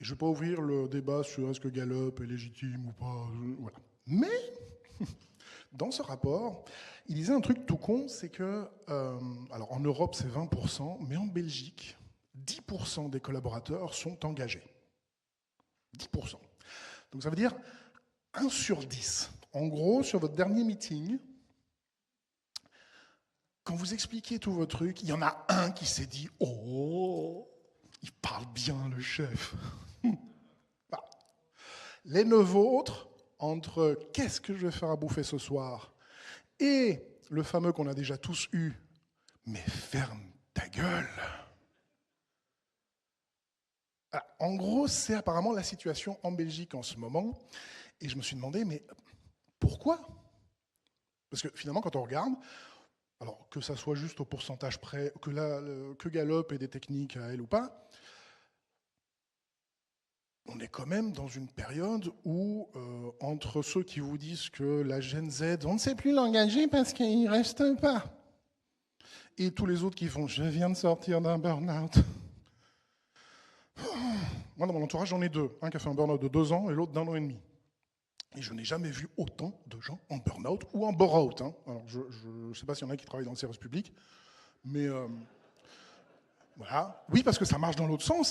Je ne vais pas ouvrir le débat sur est-ce que Gallup est légitime ou pas. Voilà. Mais, dans ce rapport, il disait un truc tout con, c'est que, alors en Europe c'est 20%, mais en Belgique, 10% des collaborateurs sont engagés. 10%. Donc ça veut dire 1 sur 10. En gros, sur votre dernier meeting, quand vous expliquez tout vos trucs, il y en a un qui s'est dit « Oh, il parle bien le chef ». Les 9 autres, entre « Qu'est-ce que je vais faire à bouffer ce soir ?» et le fameux qu'on a déjà tous eu « Mais ferme ta gueule !» En gros, c'est apparemment la situation en Belgique en ce moment. Et je me suis demandé, mais pourquoi ? Parce que finalement, quand on regarde, alors que ça soit juste au pourcentage près, que Gallup ait des techniques à elle ou pas, on est quand même dans une période où, entre ceux qui vous disent que la Gen Z, on ne sait plus l'engager parce qu'il ne reste pas, et tous les autres qui font « je viens de sortir d'un burn-out ». Moi, dans mon entourage, j'en ai deux. Un qui a fait un burn-out de 2 ans et l'autre d'1 an et demi. Et je n'ai jamais vu autant de gens en burn-out ou en bore-out. Hein. Alors, je ne sais pas s'il y en a qui travaillent dans le service public, mais voilà. Oui, parce que ça marche dans l'autre sens.